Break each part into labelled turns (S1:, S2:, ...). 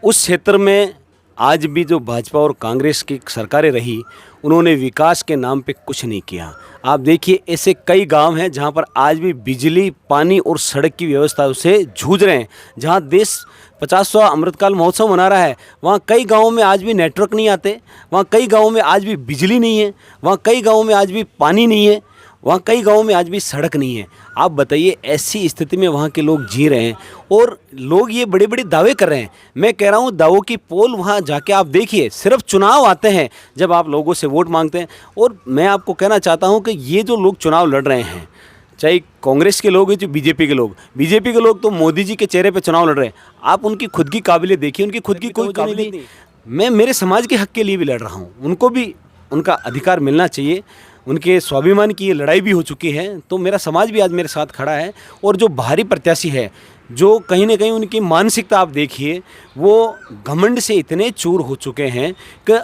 S1: उस क्षेत्र में आज भी जो भाजपा और कांग्रेस की सरकारें रही, उन्होंने विकास के नाम पे कुछ नहीं किया। आप देखिए ऐसे कई गांव हैं जहां पर आज भी बिजली, पानी और सड़क की व्यवस्था से जूझ रहे हैं। जहां देश 50वां अमृतकाल महोत्सव मना रहा है, वहाँ कई गाँवों में आज भी नेटवर्क नहीं आते, वहाँ कई गाँवों में आज भी बिजली नहीं है, वहाँ कई गाँवों में आज भी पानी नहीं है, वहाँ कई गाँवों में आज भी सड़क नहीं है। आप बताइए ऐसी स्थिति में वहाँ के लोग जी रहे हैं और लोग ये बड़े बड़े दावे कर रहे हैं। मैं कह रहा हूँ दावों की पोल वहाँ जाके आप देखिए, सिर्फ चुनाव आते हैं जब आप लोगों से वोट मांगते हैं। और मैं आपको कहना चाहता हूँ कि ये जो लोग चुनाव लड़ रहे हैं, चाहे कांग्रेस के लोग हैं चाहे बीजेपी के लोग तो मोदी जी के चेहरे पे चुनाव लड़ रहे हैं। आप उनकी खुद की काबिलियत देखिए, उनकी खुद की कोई काबिलियत नहीं। मैं मेरे समाज के हक के लिए भी लड़ रहा हूँ, उनको भी उनका अधिकार मिलना चाहिए। उनके स्वाभिमान की ये लड़ाई भी हो चुकी है, तो मेरा समाज भी आज मेरे साथ खड़ा है। और जो बाहरी प्रत्याशी है, जो कहीं ना कहीं उनकी मानसिकता आप देखिए, वो घमंड से इतने चूर हो चुके हैं कि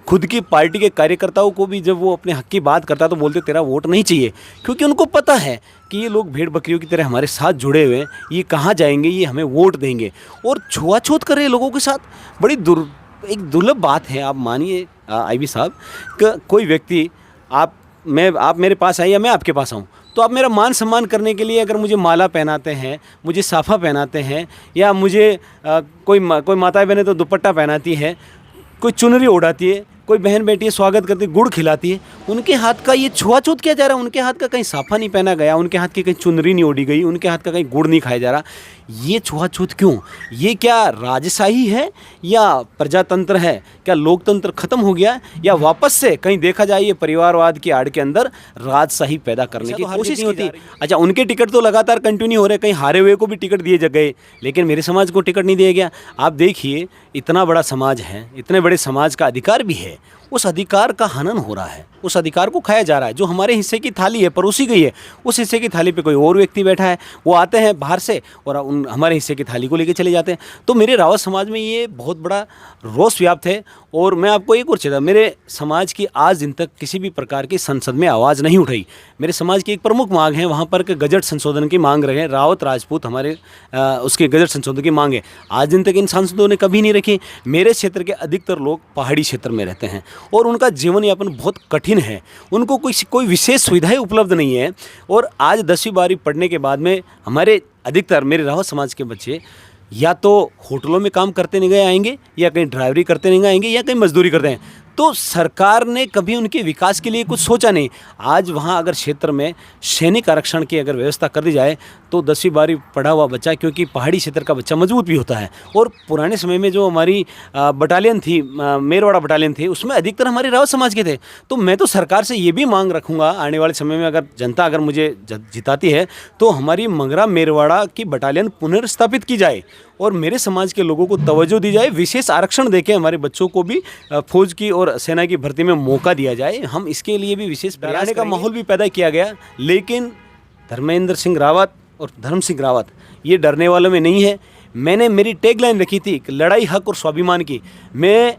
S1: खुद की पार्टी के कार्यकर्ताओं को भी जब वो अपने हक की बात करता तो बोलते तेरा वोट नहीं चाहिए, क्योंकि उनको पता है कि ये लोग भेड़ बकरियों की तरह हमारे साथ जुड़े हुए हैं, ये कहाँ जाएंगे, ये हमें वोट देंगे। और छुआछूत कर रहे हैं लोगों के साथ। बड़ी एक दुर्लभ बात है। आप मानिए आईबी साहब कि कोई व्यक्ति आप मेरे पास आए या मैं आपके पास आऊँ, तो आप मेरा मान सम्मान करने के लिए अगर मुझे माला पहनाते हैं, मुझे साफ़ा पहनाते हैं, या मुझे कोई माताएं बहनें तो दुपट्टा पहनाती है, कोई चुनरी ओढ़ाती है, कोई बहन बेटी स्वागत करती है, गुड़ खिलाती है, उनके हाथ का ये छुआछूत किया जा रहा है। उनके हाथ का कहीं साफ़ा नहीं पहना गया, उनके हाथ की कहीं चुनरी नहीं ओढ़ी गई, उनके हाथ का कहीं गुड़ नहीं खाया जा रहा। ये छुआछूत क्यों? ये क्या राजशाही है या प्रजातंत्र है? क्या लोकतंत्र खत्म हो गया, या वापस से कहीं देखा जाए ये परिवारवाद की आड़ के अंदर राजशाही पैदा करने की कोशिश होती? अच्छा, उनके टिकट तो लगातार कंटिन्यू हो रहे, कहीं हारे हुए को भी टिकट दिए गए, लेकिन मेरे समाज को टिकट नहीं दिया गया। आप देखिए इतना बड़ा समाज है, इतने बड़े समाज का अधिकार भी है, उस अधिकार का हनन हो रहा है, उस अधिकार को खाया जा रहा है। जो हमारे हिस्से की थाली है, परोसी गई है, उस हिस्से की थाली पे कोई और व्यक्ति बैठा है, वो आते हैं बाहर से और हमारे हिस्से की थाली को लेके चले जाते हैं। तो मेरे रावत समाज में ये बहुत बड़ा रोष व्याप्त है। और मैं आपको एक और चीज़, मेरे समाज की आज दिन तक किसी भी प्रकार की संसद में आवाज़ नहीं उठाई। मेरे समाज की एक प्रमुख मांग है वहाँ पर कि गजट संशोधन की मांग रहे हैं, रावत राजपूत हमारे उसके गजट संशोधन की मांग है। आज दिन तक इन सांसदों ने कभी नहीं रखी। मेरे क्षेत्र के अधिकतर लोग पहाड़ी क्षेत्र में रहते हैं और उनका जीवन यापन बहुत कठिन है, उनको कोई विशेष सुविधाएं उपलब्ध नहीं है। और आज 10वीं 12वीं पढ़ने के बाद में हमारे अधिकतर मेरे रावत समाज के बच्चे या तो होटलों में काम करते नहीं गए आएंगे, या कहीं ड्राइवरी करते नहीं आएंगे, या कहीं मजदूरी करते हैं। तो सरकार ने कभी उनके विकास के लिए कुछ सोचा नहीं। आज वहाँ अगर क्षेत्र में सैनिक आरक्षण की अगर व्यवस्था कर दी जाए तो 10वीं 12वीं पढ़ा हुआ बच्चा, क्योंकि पहाड़ी क्षेत्र का बच्चा मजबूत भी होता है। और पुराने समय में जो हमारी बटालियन थी, मेरवाड़ा बटालियन थी, उसमें अधिकतर हमारे रावत समाज के थे। तो मैं तो सरकार से ये भी मांग रखूँगा आने वाले समय में, अगर जनता अगर मुझे जिताती है तो हमारी मंगरा मेरवाड़ा की बटालियन पुनर्स्थापित की जाए और मेरे समाज के लोगों को तवज्जो दी जाए, विशेष आरक्षण देके हमारे बच्चों को भी फौज की और सेना की भर्ती में मौका दिया जाए। हम इसके लिए भी विशेष प्रयास का माहौल भी पैदा किया गया। लेकिन धर्मेंद्र सिंह रावत और धर्म सिंह रावत ये डरने वालों में नहीं है। मैंने मेरी टैगलाइन रखी थी कि लड़ाई हक और स्वाभिमान की। मैं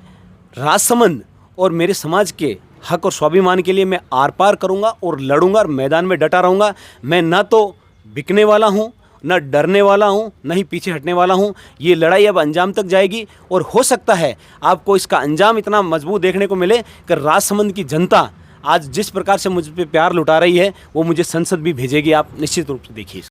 S1: राजसमंद और मेरे समाज के हक और स्वाभिमान के लिए मैं आर पार करूँगा और लड़ूंगा और मैदान में डटा रहूँगा। मैं ना तो बिकने वाला हूँ, न डरने वाला हूँ, न ही पीछे हटने वाला हूँ। ये लड़ाई अब अंजाम तक जाएगी और हो सकता है आपको इसका अंजाम इतना मजबूत देखने को मिले कि राजसमंद की जनता आज जिस प्रकार से मुझ पे प्यार लुटा रही है वो मुझे संसद भी भेजेगी। आप निश्चित रूप से देखिए।